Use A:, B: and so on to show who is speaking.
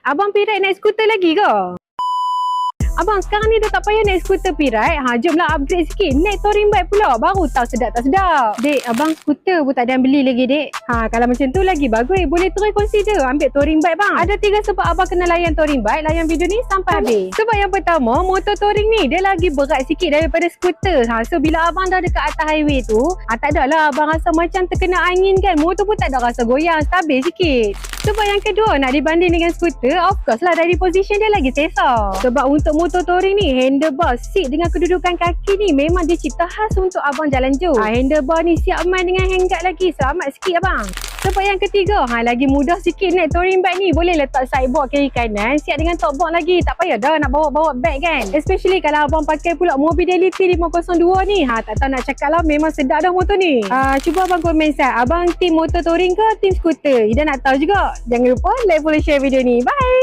A: Abang Pirai naik skuter lagi ke? Abang sekarang ni dah tak payah naik skuter Pirai. Jomlah upgrade sikit. Naik touring bike pula. Baru tahu sedap tak sedap. Dek, abang skuter pun tak ada yang beli lagi, dek. Kalau macam tu lagi bagus. Boleh terus consider ambil touring bike bang. Ada 3 sebab abang kena layan touring bike. Layan video ni sampai habis. Sebab yang pertama, motor touring ni dia lagi berat sikit daripada skuter. So bila abang dah dekat atas highway tu, tak adalah abang rasa macam terkena angin kan. Motor pun tak ada rasa goyang. Stabil sikit. Sebab yang kedua, nak dibanding dengan skuter, of course lah dari position dia lagi selesa. Sebab untuk motor touring ni, handlebar, seat dengan kedudukan kaki ni memang dicipta khas untuk abang jalan jauh. Handlebar ni siap main dengan handguard lagi, selamat sikit abang. Sebab yang ketiga, lagi mudah sikit naik touring bike ni. Boleh letak sideboard kiri kanan, siap dengan top board lagi. Tak payah dah nak bawa-bawa bag kan. Especially kalau abang pakai pula Mobility 502 ni. Tak tahu nak cakap lah, memang sedap dah motor ni. Cuba abang komen abang team motor touring ke team skuter? Ida nak tahu juga. Jangan lupa like, follow, share video ni. Bye!